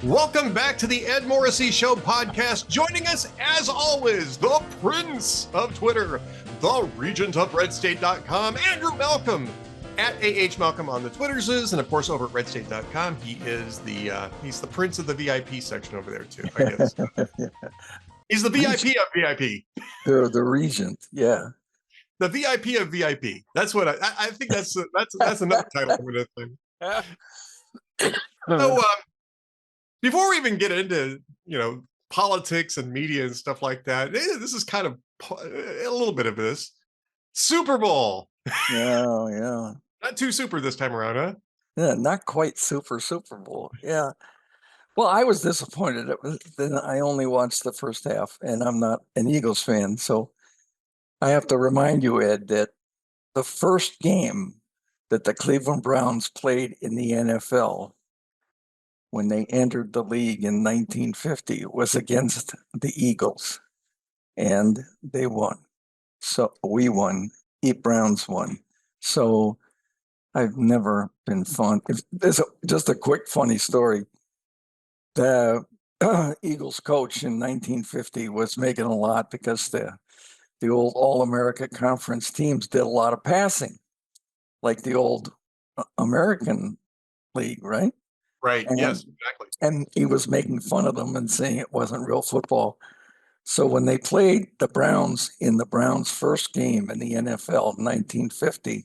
Welcome back to the Ed Morrissey Show podcast. Joining us, as always, the Prince of Twitter, the Regent of RedState.com, Andrew Malcolm, at AH Malcolm on the Twitters, and of course over at RedState.com. He is he's the Prince of the VIP section over there too, I guess. He's the VIP of VIP. They're the Regent, yeah. The VIP of VIP. That's what I think. That's another title for this thing. So, before we even get into politics and media and stuff like that, this is kind of a little bit of this Super Bowl. Yeah. Not too super this time around, huh? Yeah, not quite Super Bowl. Yeah. Well, I was disappointed. Then I only watched the first half, and I'm not an Eagles fan, so I have to remind you, Ed, that the first game that the Cleveland Browns played in the NFL when they entered the league in 1950 was against the Eagles, and they won. So we won. Browns won. So I've never been fond. There's just a quick funny story. The Eagles coach in 1950 was making a lot because the old All-America Conference teams did a lot of passing, like the old American League, right? Right. Yes, exactly. And he was making fun of them and saying it wasn't real football. So when they played the Browns in the Browns' first game in the NFL in 1950,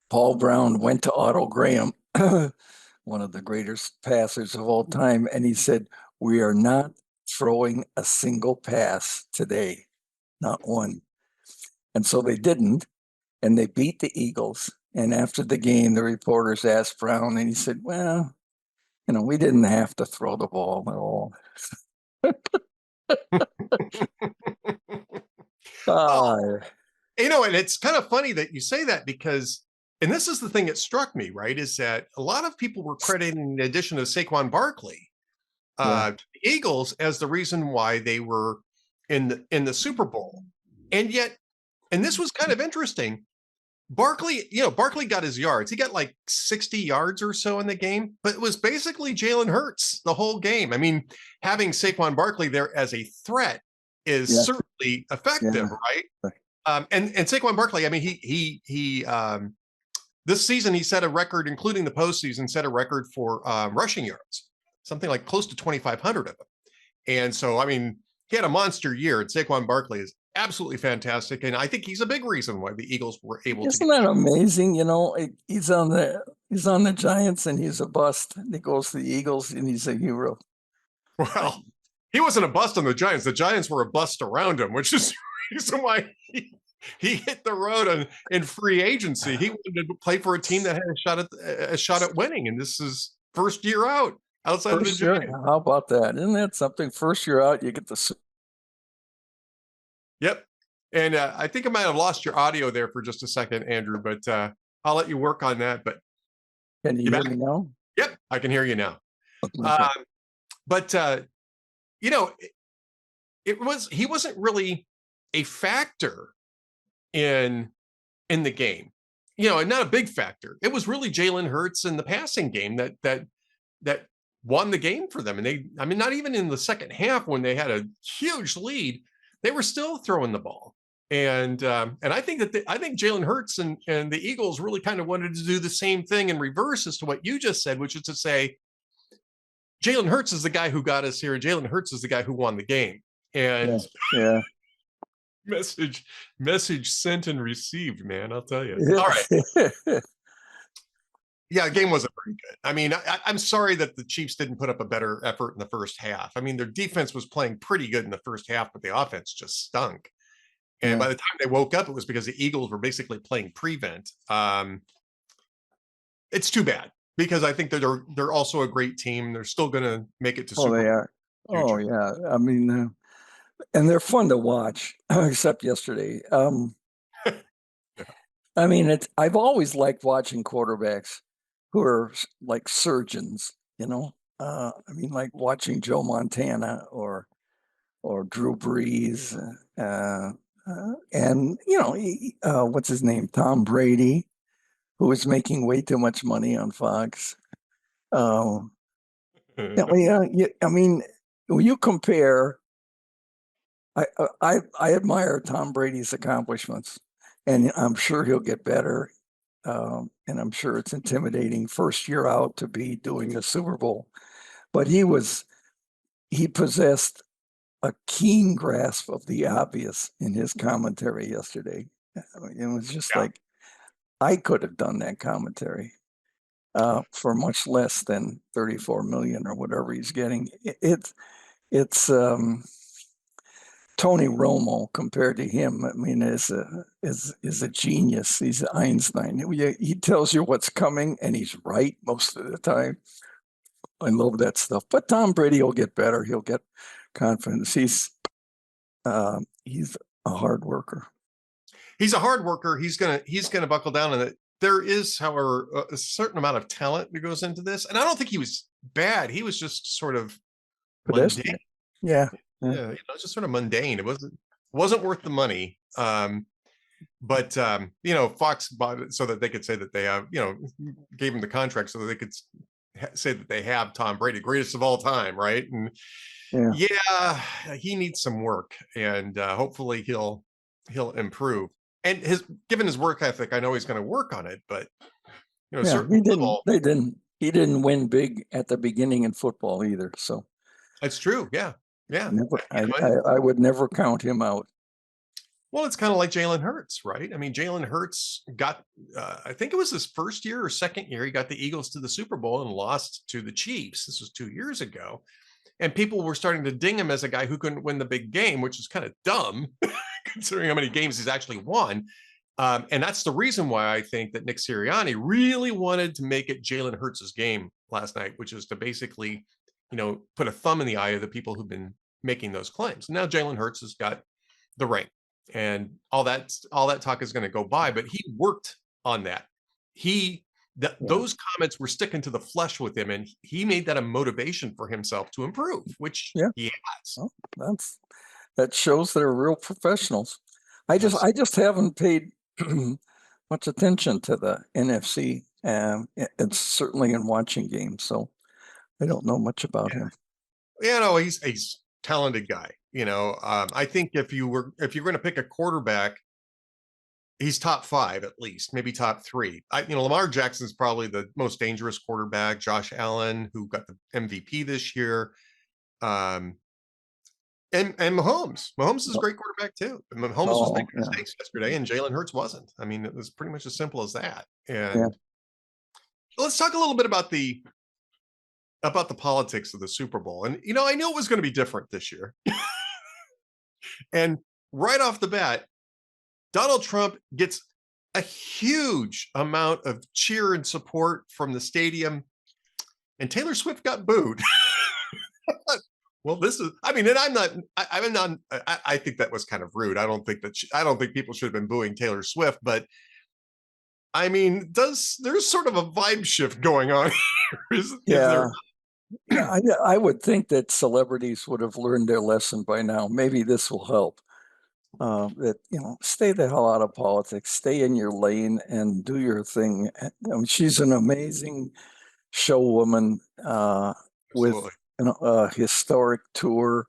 Paul Brown went to Otto Graham, one of the greatest passers of all time, and he said, "We are not throwing a single pass today, not one." And so they didn't, and they beat the Eagles. And after the game, the reporters asked Brown, and he said, "Well, we didn't have to throw the ball at all." And it's kind of funny that you say that because, and this is the thing that struck me, right, is that a lot of people were crediting the addition of Saquon Barkley to the Eagles as the reason why they were in the Super Bowl. And yet, and this was kind of interesting, Barkley got his yards. He got like 60 yards or so in the game, but it was basically Jalen Hurts the whole game. I mean, having Saquon Barkley there as a threat is certainly effective, right? And Saquon Barkley, I mean, he this season he set a record, including the postseason, set a record for rushing yards, something like close to 2,500 of them. And so, I mean, he had a monster year, and Saquon Barkley is absolutely fantastic, and I think he's a big reason why the Eagles were able to. Isn't that amazing? He's on the Giants and he's a bust. And he goes to the Eagles and he's a hero. Well, he wasn't a bust on the Giants. The Giants were a bust around him, which is the reason why he hit the road in free agency. He wanted to play for a team that had a shot at winning, and this is first year out outside of the Giants. How about that? Isn't that something? First year out, you get the. Yep. And I think I might have lost your audio there for just a second, Andrew, but I'll let you work on that. But can you hear me now? Yep, I can hear you now. Okay. He wasn't really a factor in the game, and not a big factor. It was really Jalen Hurts in the passing game that won the game for them. And not even in the second half when they had a huge lead, they were still throwing the ball. And I think Jalen Hurts and the Eagles really kind of wanted to do the same thing in reverse as to what you just said, which is to say, Jalen Hurts is the guy who got us here, and Jalen Hurts is the guy who won the game. And message sent and received, man. I'll tell you. Yeah. All right. Yeah, the game wasn't very good. I mean, I'm sorry that the Chiefs didn't put up a better effort in the first half. I mean, their defense was playing pretty good in the first half, but the offense just stunk. And by the time they woke up, it was because the Eagles were basically playing prevent. It's too bad because I think that they're also a great team. They're still going to make it to Super Bowl. They are. Oh, yeah. I mean, and they're fun to watch, except yesterday. I mean, I've always liked watching quarterbacks who are like surgeons, I mean, like watching Joe Montana or Drew Brees, and what's his name, Tom Brady, who was making way too much money on Fox. Yeah, I mean, when you compare, I admire Tom Brady's accomplishments, and I'm sure he'll get better. And I'm sure it's intimidating first year out to be doing the Super Bowl, but he possessed a keen grasp of the obvious in his commentary yesterday. I mean, it was just Yeah. like I could have done that commentary for much less than 34 million or whatever he's getting. It's Tony Romo compared to him. I mean, is a genius. He's Einstein. He tells you what's coming, and he's right most of the time. I love that stuff. But Tom Brady will get better. He'll get confidence. He's a hard worker. He's a hard worker. He's gonna buckle down on it. There is, however, a certain amount of talent that goes into this, and I don't think he was bad. He was just sort of mundane. Pedestrian. Yeah. Yeah, just sort of mundane. It wasn't worth the money. But Fox bought it so that they could say that they have, gave him the contract so that they could say that they have Tom Brady, greatest of all time, right? And yeah, he needs some work, and hopefully he'll improve. And given his work ethic, I know he's going to work on it. But he didn't. He didn't win big at the beginning in football either. So that's true. Yeah. I would never count him out. Well, it's kind of like Jalen Hurts, right? I mean, Jalen Hurts got, I think it was his first year or second year, he got the Eagles to the Super Bowl and lost to the Chiefs. This was 2 years ago. And people were starting to ding him as a guy who couldn't win the big game, which is kind of dumb considering how many games he's actually won. And that's the reason why I think that Nick Sirianni really wanted to make it Jalen Hurts' game last night, which is to basically, put a thumb in the eye of the people who've been making those claims. Now Jalen Hurts has got the ring, and all that talk is going to go by, but he worked on that. Those comments were sticking to the flesh with him, and he made that a motivation for himself to improve, which he has. Well, that shows they're real professionals. I just haven't paid much attention to the NFC, and it's certainly in watching games, so I don't know much about him. He's a talented guy. I think if you're going to pick a quarterback, he's top 5 at least, maybe top 3. Lamar Jackson's probably the most dangerous quarterback. Josh Allen, who got the MVP this year, and Mahomes. Mahomes is a great quarterback too. Mahomes was making mistakes yesterday, and Jalen Hurts wasn't. I mean, it was pretty much as simple as that. And let's talk a little bit about the politics of the Super Bowl. And I knew it was going to be different this year. And right off the bat, Donald Trump gets a huge amount of cheer and support from the stadium, and Taylor Swift got booed. Well, I think that was kind of rude. I don't think people should have been booing Taylor Swift, but I mean, there's sort of a vibe shift going on here? Is there? I would think that celebrities would have learned their lesson by now. Maybe this will help. Stay the hell out of politics, stay in your lane and do your thing. She's an amazing showwoman with a historic tour.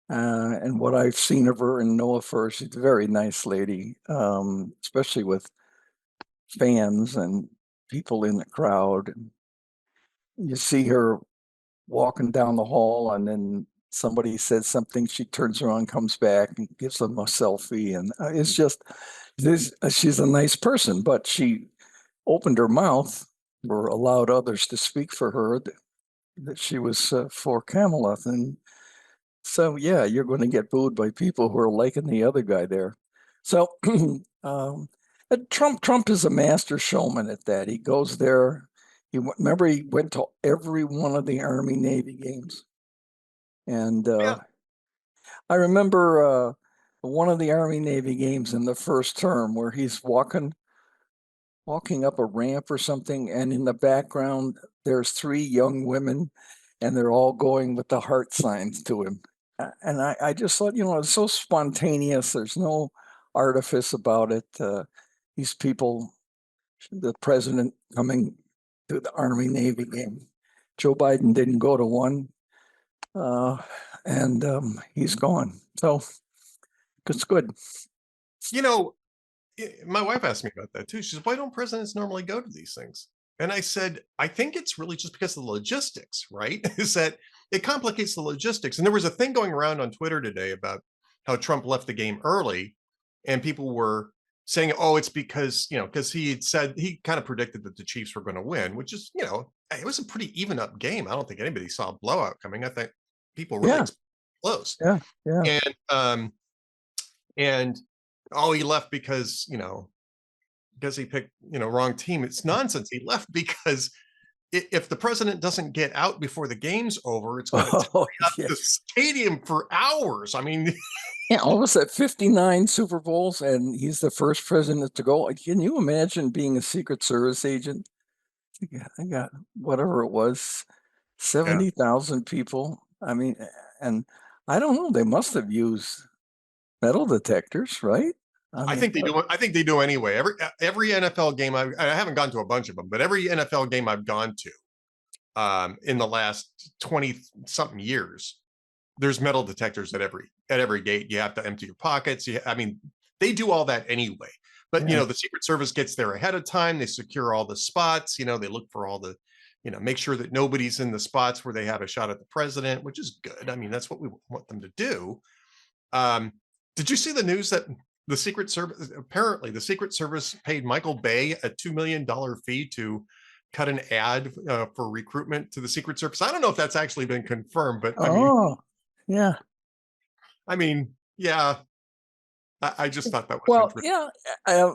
And what I've seen of her and know of her, she's a very nice lady, especially with fans and people in the crowd. You see her walking down the hall, and then somebody says something, she turns around, comes back and gives them a selfie. And it's just, she's a nice person, but she opened her mouth or allowed others to speak for her that she was for Kamala. And so, you're going to get booed by people who are liking the other guy there. So Trump is a master showman at that. He goes there. Remember, he went to every one of the Army Navy games. And I remember one of the Army Navy games in the first term where he's walking up a ramp or something, and in the background there's 3 young women, and they're all going with the heart signs to him. And I just thought, it's so spontaneous. There's no artifice about it. These people, the president coming to the Army Navy game, Joe Biden didn't go to one, and he's gone. So it's good. My wife asked me about that too. She said, why don't presidents normally go to these things? And I said, I think it's really just because of the logistics, right? Is that it complicates the logistics. And there was a thing going around on Twitter today about how Trump left the game early, and people were saying, oh, it's because, because he had said, he kind of predicted that the Chiefs were going to win, which is, it was a pretty even up game. I don't think anybody saw a blowout coming. I think people really close. Yeah. Yeah. And oh, he left because he picked wrong team. It's nonsense. He left because if the president doesn't get out before the game's over, it's going to tie up the stadium for hours. I mean, yeah, all of us at 59 Super Bowls, and he's the first president to go. Can you imagine being a Secret Service agent? I got whatever it was, 70,000 people. I mean, and I don't know. They must have used metal detectors, right? I think they do. I think they do anyway. Every NFL game, I haven't gone to a bunch of them, but every NFL game I've gone to in the last 20 something years, there's metal detectors at every gate. You have to empty your pockets. I mean, they do all that anyway. But the Secret Service gets there ahead of time. They secure all the spots. They look for all the, make sure that nobody's in the spots where they have a shot at the president, which is good. I mean, that's what we want them to do. Did you see the news that the Secret Service paid Michael Bay a $2 million fee to cut an ad for recruitment to the Secret Service? I don't know if that's actually been confirmed, but yeah. I mean, yeah. I just thought that was interesting. Yeah.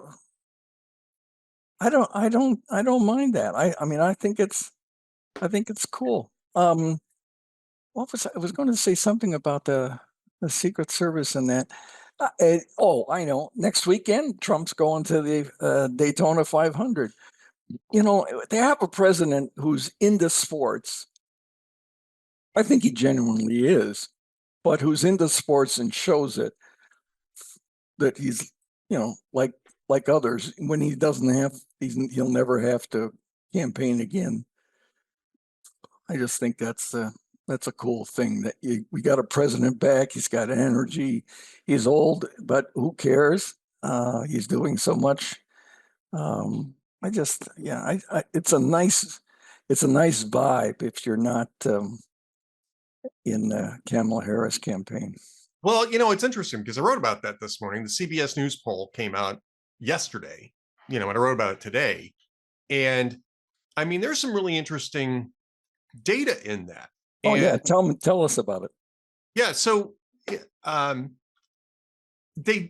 I don't mind that. I mean, I think it's cool. I was going to say something about the Secret Service and that. I know. Next weekend, Trump's going to the Daytona 500. They have a president who's into sports. I think he genuinely is, but who's into sports and shows it. That he's, like others, when he doesn't have, he'll never have to campaign again. I just think that's a cool thing that we got a president back. He's got energy. He's old, but who cares? He's doing so much. It's a nice vibe if you're not in Kamala Harris campaign. Well, it's interesting because I wrote about that this morning. The CBS News poll came out yesterday, and I wrote about it today. And I mean, there's some really interesting data in that. Tell us about it. Yeah. So they're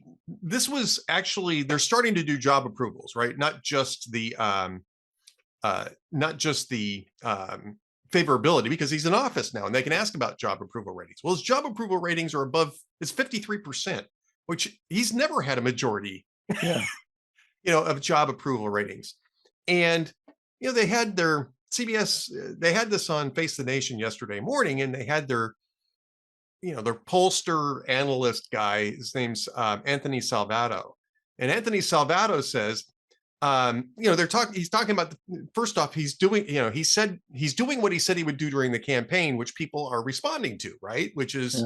starting to do job approvals, right? Not just the favorability, because he's in office now and they can ask about job approval ratings. Well, his job approval ratings are above, it's 53%, which he's never had a majority, of job approval ratings. And, they had their CBS, they had this on Face the Nation yesterday morning, and they had their pollster analyst guy. His name's Anthony Salvato. And Anthony Salvato says, he's talking about, first off, he's doing, he said he's doing what he said he would do during the campaign, which people are responding to, right? Which is,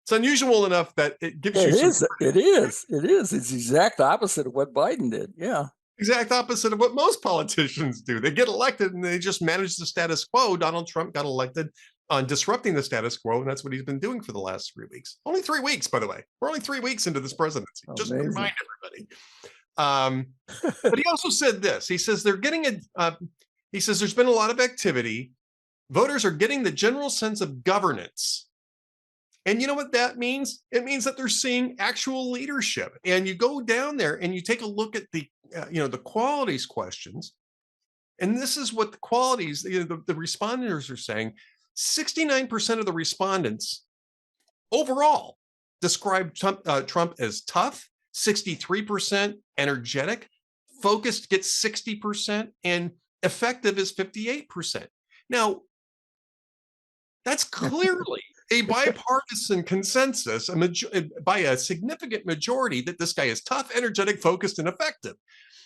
it's unusual enough that it gives It is. It's the exact opposite of what Biden did. Yeah. Exact opposite of what most politicians do. They get elected and they just manage the status quo. Donald Trump got elected on disrupting the status quo, and that's what he's been doing for the last 3 weeks. Only 3 weeks, by the way. We're only 3 weeks into this presidency. Just to remind everybody. But he also said this. He says he says there's been a lot of activity. Voters are getting the general sense of governance. And you know what that means? It means that they're seeing actual leadership. And you go down there and you take a look at the qualities questions. And this is what the qualities, the respondents are saying. 69% of the respondents overall describe Trump as tough, 63% energetic, focused gets 60%, and effective is 58%. Now, that's clearly a bipartisan consensus by a significant majority that this guy is tough, energetic, focused, and effective.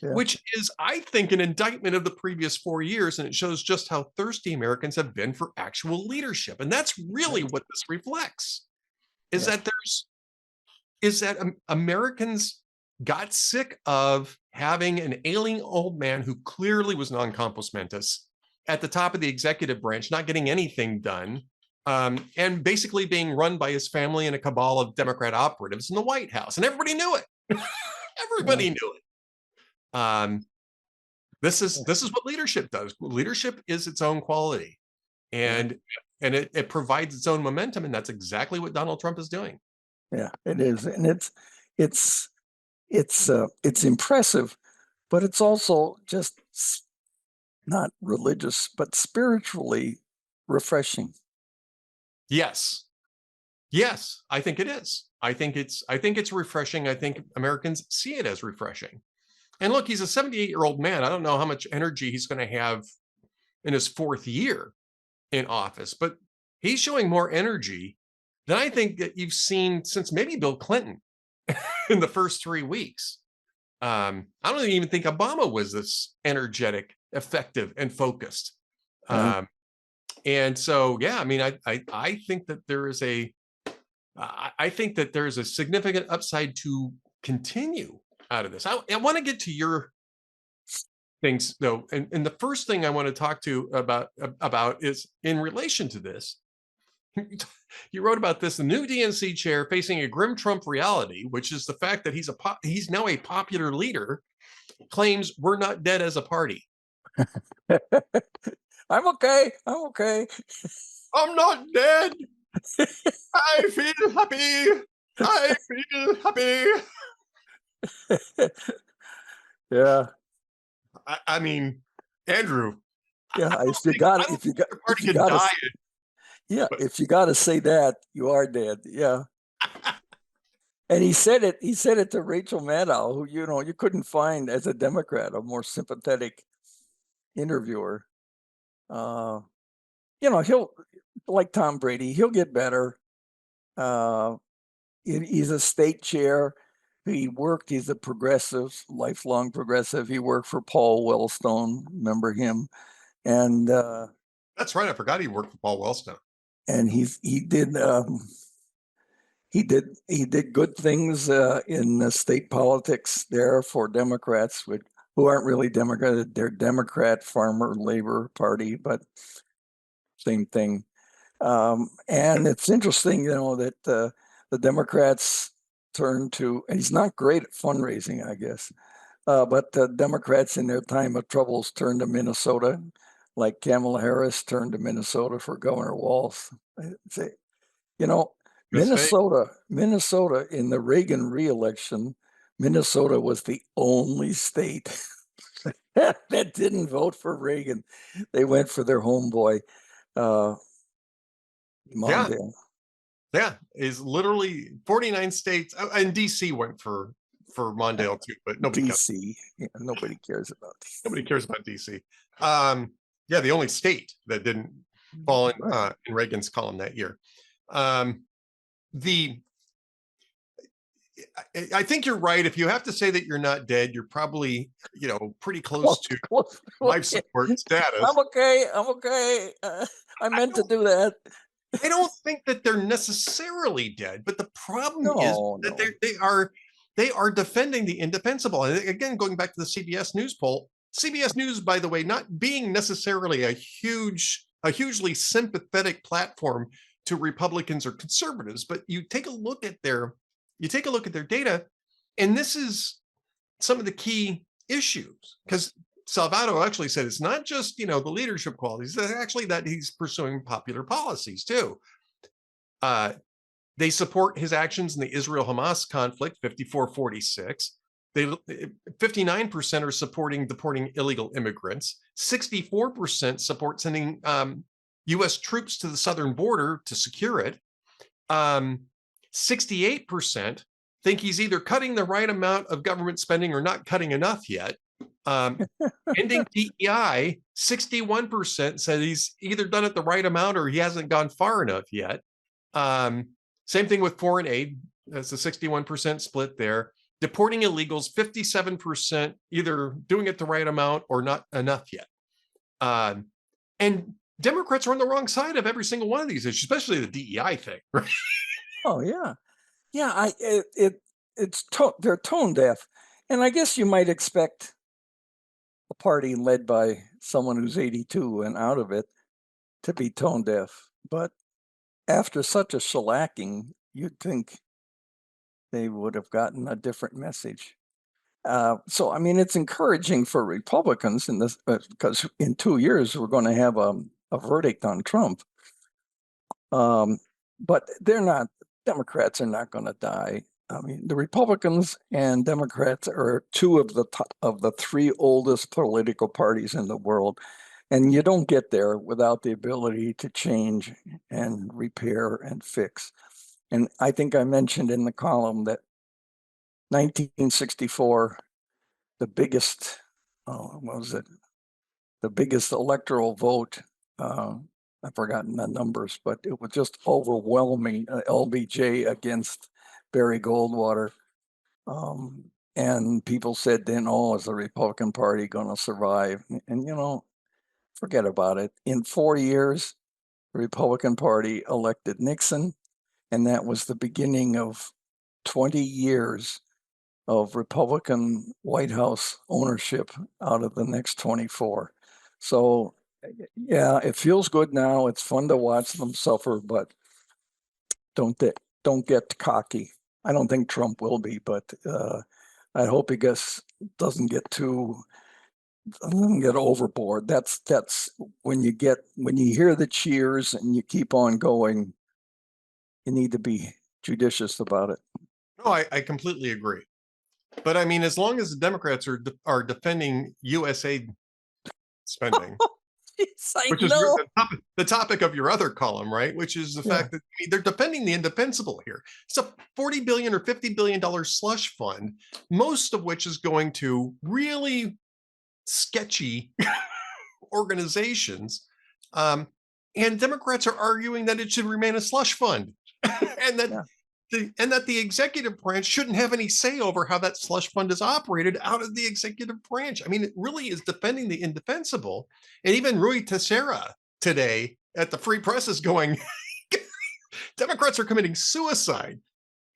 Yeah. which is, I think, an indictment of the previous 4 years. And it shows just how thirsty Americans have been for actual leadership. And that's really Right. what this reflects, is Yeah. that Americans got sick of having an ailing old man who clearly was non compos mentis at the top of the executive branch, not getting anything done, and basically being run by his family and a cabal of Democrat operatives in the White House. And everybody knew it. Yeah. Everybody knew it. This is what leadership does. Leadership is its own quality, Yeah. and it provides its own momentum, and that's exactly what Donald Trump is doing. Yeah. It is, and it's it's impressive, but it's also just not religious, but spiritually refreshing. Yes. Yes, I think it is. I think it's refreshing. I think Americans see it as refreshing. And look, he's a 78-year-old man. I don't know how much energy he's going to have in his 4th year in office, but he's showing more energy than I think that you've seen since maybe Bill Clinton in the first 3 weeks. I don't even think Obama was this energetic, effective, and focused. Right. And so, yeah, I mean, I think that I think that there's a significant upside to continue out of this. I want to get to your things though, and the first thing I want to talk to about is in relation to this. You wrote about this: the new DNC chair facing a grim Trump reality, which is the fact that he's now a popular leader, claims we're not dead as a party. I'm okay. I'm okay. I'm not dead. I feel happy. I feel happy. Yeah. I mean, Andrew, Yeah. I If you think got I it, don't if you think got, the if party you could got to, die. yeah, But if you got to say that, you are dead. Yeah. And he said it. He said it to Rachel Maddow, who you couldn't find as a Democrat a more sympathetic interviewer. Uh, he'll like Tom Brady. He'll get better. Uh, he's a state chair. He's a progressive, lifelong progressive. He worked for Paul Wellstone. Remember him? And that's right. I forgot he worked for Paul Wellstone. and he did good things in state politics there for Democrats, who aren't really Democrat. They're Democrat Farmer Labor Party, but same thing. And it's interesting, that the Democrats turn to, and he's not great at fundraising, I guess, but the Democrats in their time of troubles turn to Minnesota, like Kamala Harris turned to Minnesota for Governor Walz. Say, you know, Good state. Minnesota in the Reagan reelection, Minnesota was the only state that didn't vote for Reagan. They went for their homeboy, Yeah. Mondale. Yeah. Is literally 49 states. And DC went for Mondale too, but DC. Yeah, nobody cares about nobody cares about DC. Yeah, the only state that didn't fall in Reagan's column that year. The I think you're right. If you have to say that you're not dead, you're probably, pretty close to life support status. I'm okay. I'm okay. I meant to do that. I don't think that they're necessarily dead, but the problem is that they are defending the indefensible. And again, going back to the CBS News poll, CBS News, by the way, not being necessarily a hugely sympathetic platform to Republicans or conservatives, but you take a look at their data, and this is some of the key issues, because Salvato actually said it's not just the leadership qualities, it's actually that he's pursuing popular policies too. They support his actions in the Israel-Hamas conflict, 54-46. 59% are supporting deporting illegal immigrants. 64% support sending U.S. troops to the southern border to secure it. 68% think he's either cutting the right amount of government spending or not cutting enough yet. Ending DEI, 61% said he's either done it the right amount or he hasn't gone far enough yet. Same thing with foreign aid. That's a 61% split there. deporting illegals, 57% either doing it the right amount or not enough yet. And Democrats are on the wrong side of every single one of these issues, especially the DEI thing, right? Oh yeah, yeah. They're tone deaf, and I guess you might expect a party led by someone who's 82 and out of it to be tone deaf. But after such a shellacking, you'd think they would have gotten a different message. So, I mean, it's encouraging for Republicans in this because in 2 years we're going to have a verdict on Trump. But Democrats are not going to die. I mean, the Republicans and Democrats are two of the three oldest political parties in the world. And you don't get there without the ability to change and repair and fix. And I think I mentioned in the column that 1964, the biggest, what was it? The biggest electoral vote. I've forgotten the numbers, but it was just overwhelming. LBJ against Barry Goldwater. And people said then, oh, is the Republican Party going to survive? And, forget about it. In 4 years, the Republican Party elected Nixon, and that was the beginning of 20 years of Republican White House ownership out of the next 24. So, yeah, it feels good now. It's fun to watch them suffer, but don't get cocky. I don't think Trump will be, but I hope he doesn't get overboard. That's when you hear the cheers and you keep on going, you need to be judicious about it. No, I completely agree. But I mean, as long as the Democrats are defending USA spending, Yes, I which is know. the topic of your other column, right? Which is the fact that they're defending the indefensible here. It's a $40 billion or $50 billion slush fund, most of which is going to really sketchy organizations. And Democrats are arguing that it should remain a slush fund, and that the executive branch shouldn't have any say over how that slush fund is operated out of the executive branch. I mean, it really is defending the indefensible. And even Rui Teixeira today at the Free Press is going, Democrats are committing suicide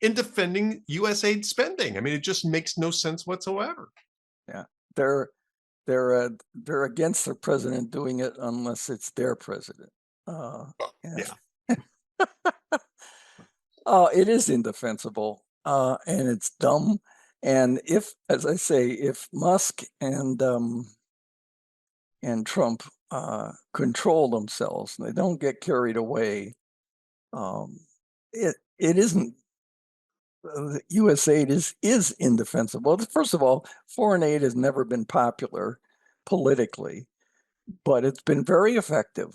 in defending USAID spending. I mean, it just makes no sense whatsoever. Yeah, they're against their president doing it unless it's their president. Yeah. It is indefensible, and it's dumb. And as I say, if Musk and Trump control themselves, and they don't get carried away, it isn't. USAID is indefensible. First of all, foreign aid has never been popular politically, but it's been very effective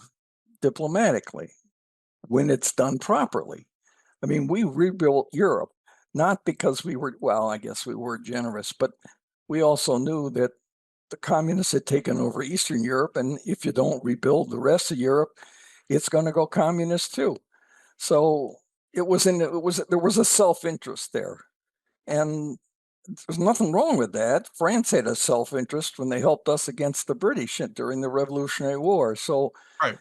diplomatically when it's done properly. I mean, we rebuilt Europe, not because I guess we were generous, but we also knew that the communists had taken over Eastern Europe, and if you don't rebuild the rest of Europe, it's going to go communist too. So there was a self-interest there, and there's nothing wrong with that. France had a self-interest when they helped us against the British during the Revolutionary War. So, right.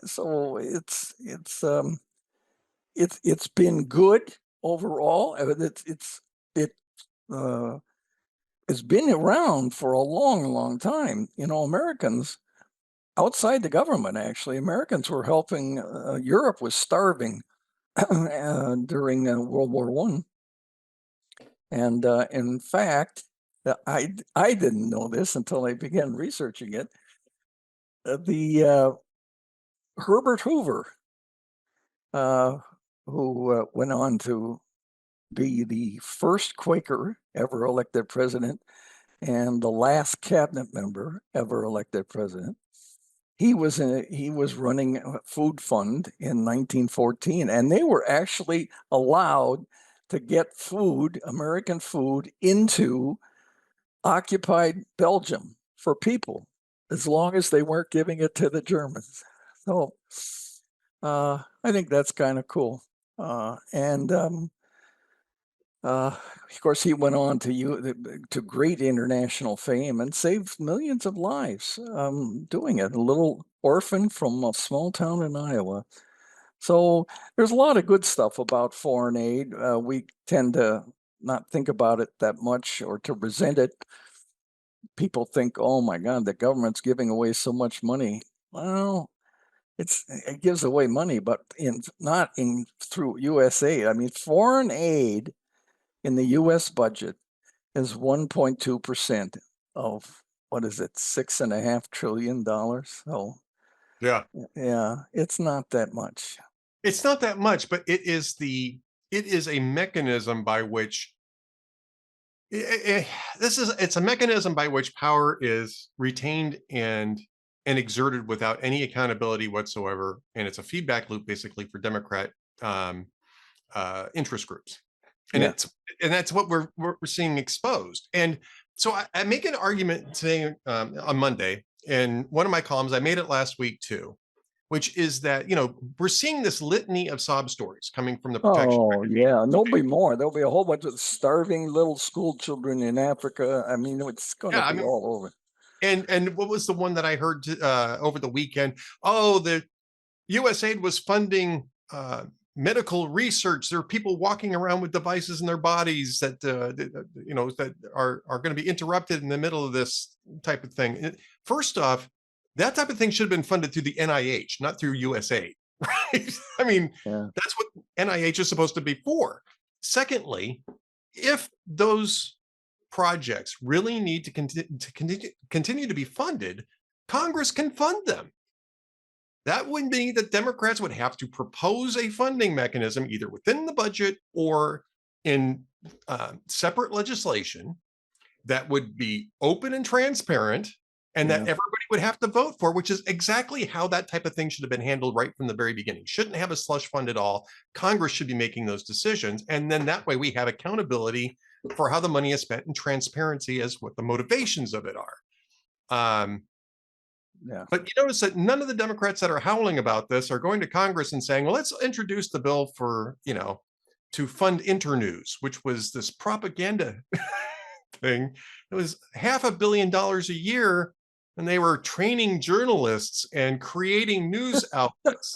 So it's been good overall. It's been around for a long, long time. Americans outside the government, actually, Americans were helping. Europe was starving during World War I. And in fact, I didn't know this until I began researching it. The Herbert Hoover, who went on to be the first Quaker ever elected president and the last cabinet member ever elected president. He was running a food fund in 1914, and they were actually allowed to get American food, into occupied Belgium for people, as long as they weren't giving it to the Germans. So I think that's kind of cool. And Of course, he went on to great international fame and saved millions of lives doing it. A little orphan from a small town in Iowa. So there's a lot of good stuff about foreign aid. We tend to not think about it that much or to resent it. People think, "Oh my God, the government's giving away so much money." Well, it gives away money, but not in through USA. I mean, foreign aid in the US budget is 1.2% of what is it, $6.5 trillion. So Yeah. yeah, it's not that much. It's not that much, but it is a mechanism by which it's a mechanism by which power is retained and exerted without any accountability whatsoever, and it's a feedback loop basically for Democrat um, interest groups, and Yeah. it's and that's what we're seeing exposed. And so I make an argument today on Monday, in one of my columns. I made it last week too, which is that we're seeing this litany of sob stories coming from the protection. Oh, yeah. There'll be more. There'll be a whole bunch of starving little school children in Africa. I mean, it's going to Yeah, I be mean, all over. and what was the one that I heard over the weekend? Oh, the USAID was funding medical research. There are people walking around with devices in their bodies that are going to be interrupted in the middle of this type of thing. First off, that type of thing should have been funded through the NIH, not through USAID. Right? I mean, Yeah. that's what NIH is supposed to be for. Secondly, if those projects really need to continue to be funded, Congress can fund them. That would mean that Democrats would have to propose a funding mechanism either within the budget or in separate legislation that would be open and transparent and that Yeah. everybody would have to vote for, which is exactly how that type of thing should have been handled right from the very beginning. Shouldn't have a slush fund at all. Congress should be making those decisions. And then that way we have accountability for how the money is spent and transparency as what the motivations of it are. Yeah. But you notice that none of the Democrats that are howling about this are going to Congress and saying, well, let's introduce the bill for, to fund Internews, which was this propaganda thing. It was $500 million a year, and they were training journalists and creating news outlets.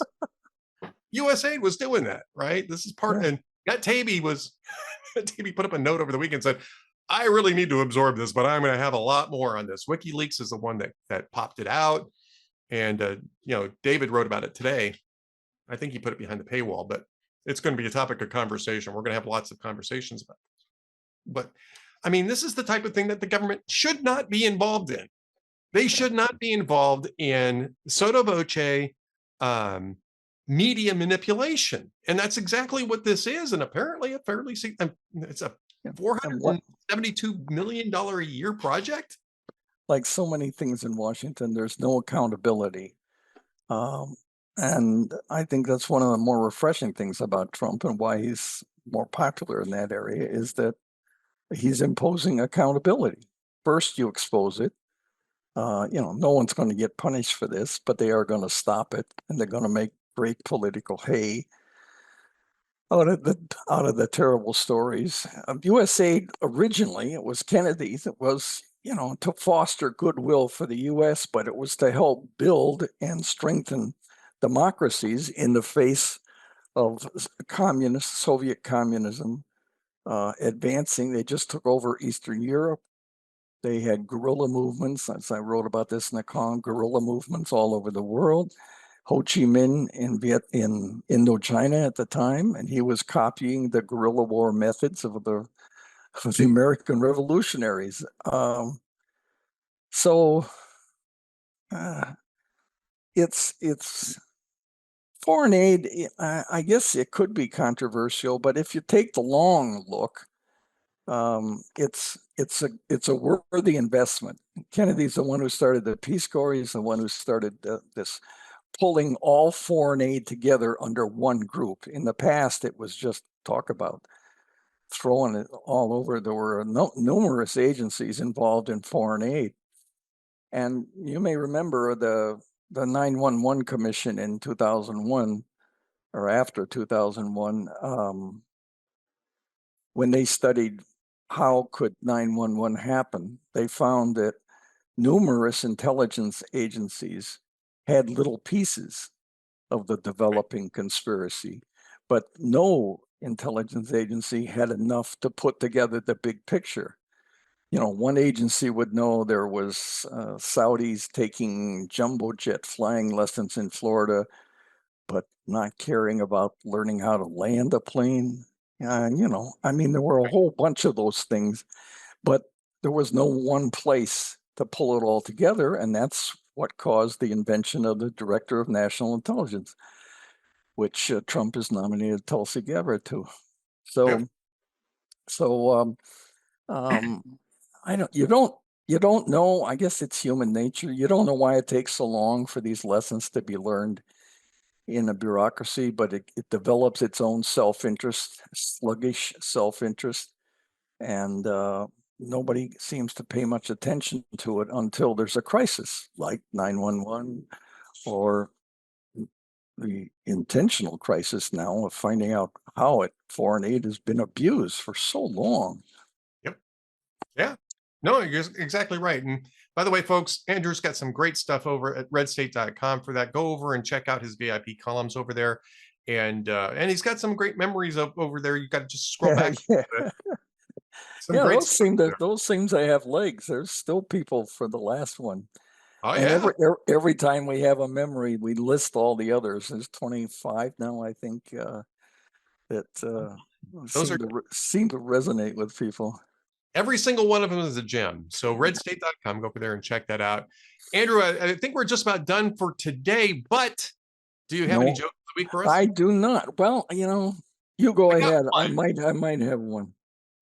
USAID was doing that, right? This is part, Yeah. and that Taby Taby put up a note over the weekend and said, I really need to absorb this, but I'm going to have a lot more on this. WikiLeaks is the one that popped it out. And David wrote about it today. I think he put it behind the paywall, but it's going to be a topic of conversation. We're going to have lots of conversations about this. But I mean, this is the type of thing that the government should not be involved in. They should not be involved in sotto voce media manipulation, and that's exactly what this is. And apparently, it's a Yeah. And what, $472 million a year project. like so many things in Washington, there's no accountability. And I think that's one of the more refreshing things about Trump and why he's more popular in that area is that he's imposing accountability. First, you expose it. No one's going to get punished for this, but they are going to stop it, and they're going to make great political hay out of the terrible stories. USAID originally, it was Kennedy's. It was to foster goodwill for the U.S., but it was to help build and strengthen democracies in the face of Soviet communism advancing. They just took over Eastern Europe. They had guerrilla movements, as I wrote about this in the column, guerrilla movements all over the world. Ho Chi Minh in Indochina at the time, and he was copying the guerrilla war methods of the American revolutionaries. So it's foreign aid. I guess it could be controversial, but if you take the long look, it's a worthy investment. Kennedy's the one who started the Peace Corps. He's the one who started this pulling all foreign aid together under one group. In the past, it was just talk about throwing it all over. There were numerous agencies involved in foreign aid. And you may remember the 911 Commission in 2001 or after 2001 when they studied how could 911 happen, they found that numerous intelligence agencies had little pieces of the developing conspiracy, but no intelligence agency had enough to put together the big picture. You know, one agency would know there was Saudis taking jumbo jet flying lessons in Florida, but not caring about learning how to land a plane. You know, I mean, there were a whole bunch of those things, but there was no one place to pull it all together. And that's what caused the invention of the Director of National Intelligence, which Trump has nominated Tulsi Gabbard to. So, Yep. so you don't know. I guess it's human nature. You don't know why it takes so long for these lessons to be learned in a bureaucracy, but it develops its own self-interest, sluggish self-interest, and nobody seems to pay much attention to it until there's a crisis like 911 or the intentional crisis now of finding out how foreign aid has been abused for so long. Yep. Yeah. No, you're exactly right. And by the way, folks, Andrew's got some great stuff over at redstate.com for that. Go over and check out his VIP columns over there. And he's got some great memories over there. You got to just scroll back. Yeah. Some great stuff. Those seems they have legs. There's still people for the last one. Oh, and yeah. every time we have a memory, we list all the others. There's 25 now, I think, that seem to resonate with people. Every single one of them is a gem. So redstate.com, go over there and check that out. Andrew, I think we're just about done for today, but do you have any jokes of the week for us? I do not. Well, you know, you go ahead. I might have one.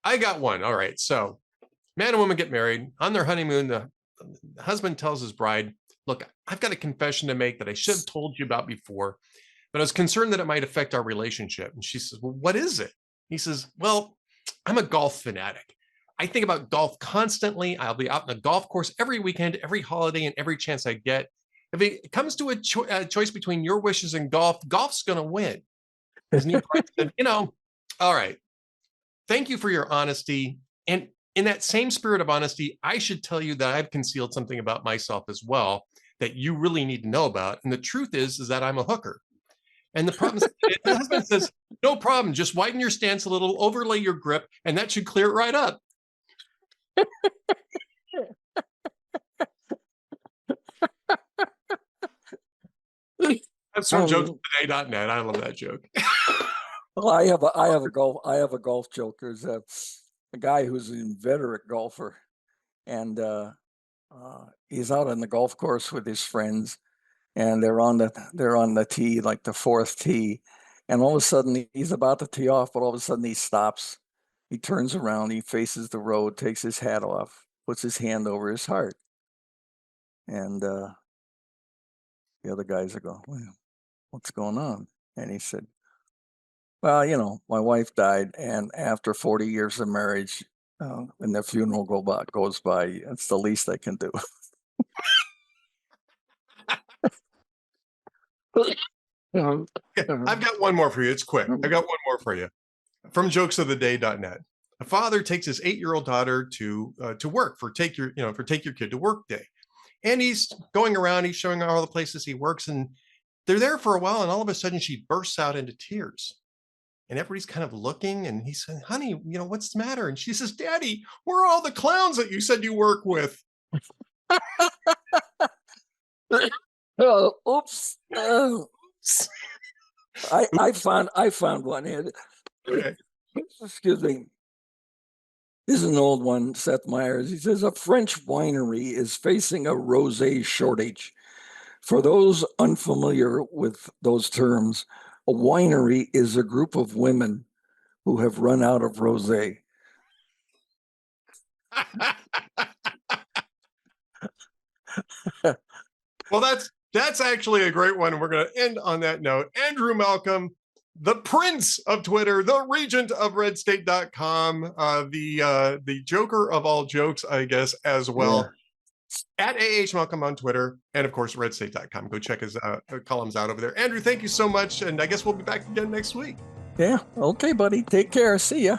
I got one. All right. So man and woman get married. On their honeymoon, the husband tells his bride, look, I've got a confession to make that I should have told you about before, but I was concerned that it might affect our relationship. And she says, well, what is it? He says, well, I'm a golf fanatic. I think about golf constantly. I'll be out on the golf course every weekend, every holiday, and every chance I get. If it comes to a choice between your wishes and golf, golf's going to win. His new bride said, you know, all right. Thank you for your honesty. And in that same spirit of honesty, I should tell you that I've concealed something about myself as well that you really need to know about. And the truth is that I'm a hooker. And the problem is, the husband says, no problem. Just widen your stance a little, overlay your grip, and that should clear it right up. That's from jokesoftheday.net. I love that joke. Well, I have a golf joke. There's a guy who's an inveterate golfer, and he's out on the golf course with his friends, and they're on the tee, like the fourth tee, and all of a sudden he's about to tee off, but all of a sudden he stops. He turns around, he faces the road, takes his hat off, puts his hand over his heart, and the other guys are going, well, what's going on? And he said, well, you know, my wife died, and after 40 years of marriage, when the funeral goes by, it's the least I can do. I've got one more for you. It's quick. I got one more for you from jokesoftheday.net. A father takes his 8-year-old daughter to work for take your kid to work day, and he's going around. He's showing her all the places he works, and they're there for a while. And all of a sudden, she bursts out into tears. And everybody's kind of looking, and he said, honey, you know, what's the matter? And she says, Daddy, where are all the clowns that you said you work with? Oops. I found one here. Okay. Excuse me. This is an old one, Seth Meyers. He says, a French winery is facing a rosé shortage. For those unfamiliar with those terms, a winery is a group of women who have run out of rosé. Well, that's actually a great one. We're going to end on that note. Andrew Malcolm, the prince of Twitter, the regent of redstate.com, the joker of all jokes, I guess, as well. Yeah. At AH Malcolm on Twitter, and of course, redstate.com. Go check his columns out over there. Andrew, thank you so much. And I guess we'll be back again next week. Yeah. Okay, buddy. Take care. See ya.